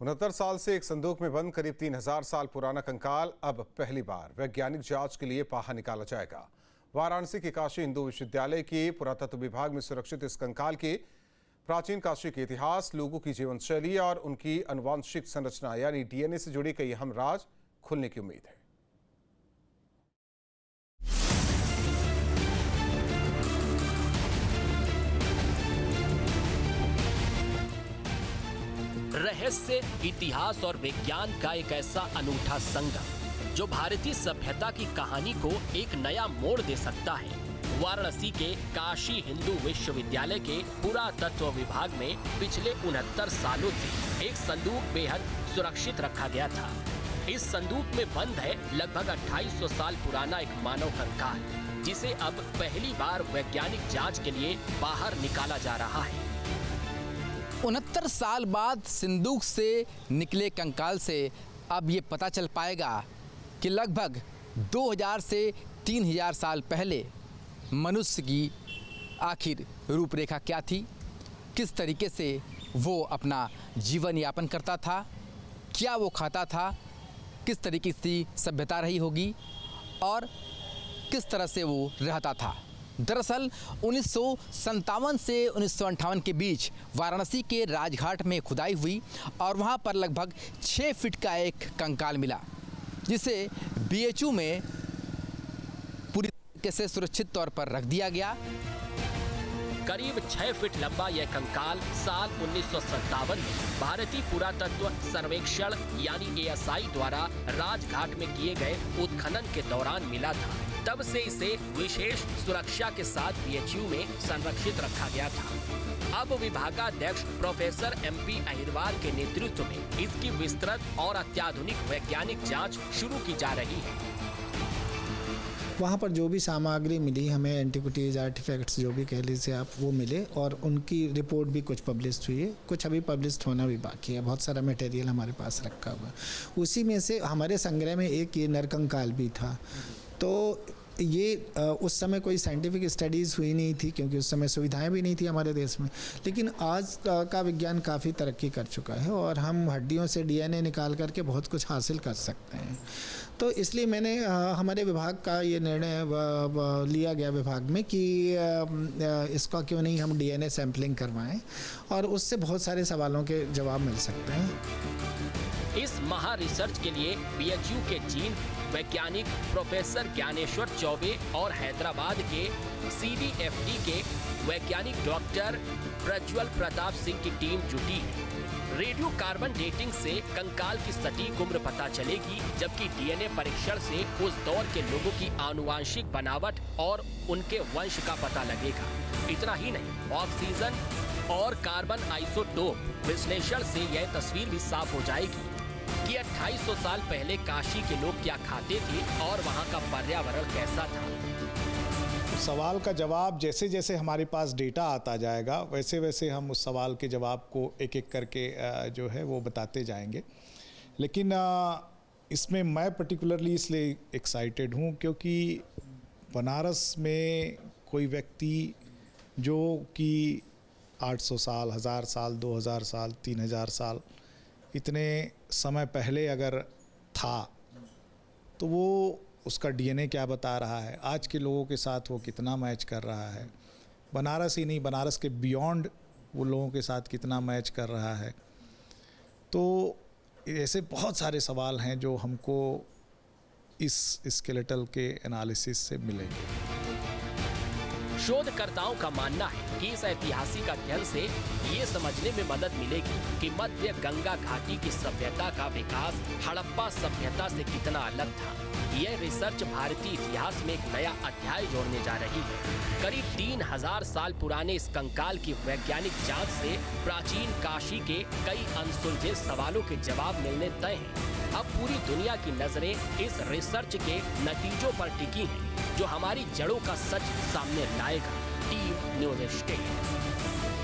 69 साल से एक संदूक में बंद करीब 3000 साल पुराना कंकाल अब पहली बार वैज्ञानिक जांच के लिए बाहर निकाला जाएगा। वाराणसी के काशी हिंदू विश्वविद्यालय के पुरातत्व विभाग में सुरक्षित इस कंकाल के प्राचीन काशी के इतिहास, लोगों की जीवन शैली और उनकी आनुवंशिक संरचना यानी डीएनए से जुड़ी कई अहम राज खुलने की उम्मीद है। रहस्य, इतिहास और विज्ञान का एक ऐसा अनूठा संगम जो भारतीय सभ्यता की कहानी को एक नया मोड़ दे सकता है। वाराणसी के काशी हिंदू विश्वविद्यालय के पुरातत्व विभाग में पिछले 69 सालों से एक संदूक बेहद सुरक्षित रखा गया था। इस संदूक में बंद है लगभग 2800 साल पुराना एक मानव कंकाल, जिसे अब पहली बार वैज्ञानिक जांच के लिए बाहर निकाला जा रहा है। 69 साल बाद संदूक से निकले कंकाल से अब ये पता चल पाएगा कि लगभग 2000 से 3000 साल पहले मनुष्य की आखिर रूपरेखा क्या थी, किस तरीके से वो अपना जीवन यापन करता था, क्या वो खाता था, किस तरीके की सभ्यता रही होगी और किस तरह से वो रहता था। दरअसल 1957 से 1958 के बीच वाराणसी के राजघाट में खुदाई हुई और वहाँ पर लगभग 6 फीट का एक कंकाल मिला, जिसे बीएचयू में पूरी तरीके से सुरक्षित तौर पर रख दिया गया। करीब 6 फीट लंबा यह कंकाल साल 1957 में भारतीय पुरातत्व सर्वेक्षण यानी एएसआई द्वारा राजघाट में किए गए उत्खनन के दौरान मिला था। तब से इसे विशेष सुरक्षा के साथ बीएचयू में संरक्षित रखा गया था। अब विभागाध्यक्ष प्रोफेसर एमपी अहिरवार के नेतृत्व में इसकी विस्तृत और अत्याधुनिक वैज्ञानिक जांच शुरू की जा रही है। वहाँ पर जो भी सामग्री मिली हमें, एंटिक्विटीज, आर्टिफैक्ट्स जो भी कह लीजिए आप, वो मिले और उनकी रिपोर्ट भी कुछ पब्लिश हुई है, कुछ अभी पब्लिश होना भी बाकी है। बहुत सारा मटेरियल हमारे पास रखा हुआ है। उसी में से हमारे संग्रह में एक ये नरकंकाल भी था। तो ये उस समय कोई साइंटिफिक स्टडीज़ हुई नहीं थी क्योंकि उस समय सुविधाएं भी नहीं थी हमारे देश में, लेकिन आज का विज्ञान काफ़ी तरक्की कर चुका है और हम हड्डियों से डीएनए निकाल करके बहुत कुछ हासिल कर सकते हैं। तो इसलिए मैंने हमारे विभाग का ये निर्णय लिया गया विभाग में कि इसका क्यों नहीं हम डीएनए सैंपलिंग करवाएं और उससे बहुत सारे सवालों के जवाब मिल सकते हैं। इस महा रिसर्च के लिए बीएचयू के जीन वैज्ञानिक प्रोफेसर ज्ञानेश्वर चौबे और हैदराबाद के सीडीएफडी के वैज्ञानिक डॉक्टर प्रज्वल प्रताप सिंह की टीम जुटी है। रेडियो कार्बन डेटिंग से कंकाल की सटीक उम्र पता चलेगी, जबकि डीएनए परीक्षण से उस दौर के लोगों की आनुवांशिक बनावट और उनके वंश का पता लगेगा। इतना ही नहीं, ऑक्सीजन और कार्बन आइसोटोप विश्लेषण से यह तस्वीर भी साफ हो जाएगी कि 2800 साल पहले काशी के लोग क्या खाते थे और वहाँ का पर्यावरण कैसा था। सवाल का जवाब जैसे जैसे हमारे पास डेटा आता जाएगा वैसे वैसे हम उस सवाल के जवाब को एक एक करके जो है वो बताते जाएंगे। लेकिन इसमें मैं पर्टिकुलरली इसलिए एक्साइटेड हूँ क्योंकि बनारस में कोई व्यक्ति जो कि 800 साल, 1000 साल, 2000 साल, 3000 साल इतने समय पहले अगर था तो वो उसका डीएनए क्या बता रहा है, आज के लोगों के साथ वो कितना मैच कर रहा है, बनारस ही नहीं बनारस के बियॉन्ड वो लोगों के साथ कितना मैच कर रहा है। तो ऐसे बहुत सारे सवाल हैं जो हमको इस स्केलेटल के एनालिसिस से मिलेंगे। शोधकर्ताओं का मानना है कि इस ऐतिहासिक अध्ययन से ये समझने में मदद मिलेगी कि मध्य गंगा घाटी की सभ्यता का विकास हड़प्पा सभ्यता से कितना अलग था। यह रिसर्च भारतीय इतिहास में एक नया अध्याय जोड़ने जा रही है। करीब 3000 साल पुराने इस कंकाल की वैज्ञानिक जांच से प्राचीन काशी के कई अनसुलझे सवालों के जवाब मिलने तय हैं। अब पूरी दुनिया की नजरें इस रिसर्च के नतीजों पर टिकी हैं, जो हमारी जड़ों का सच सामने लाएगा। Team news state.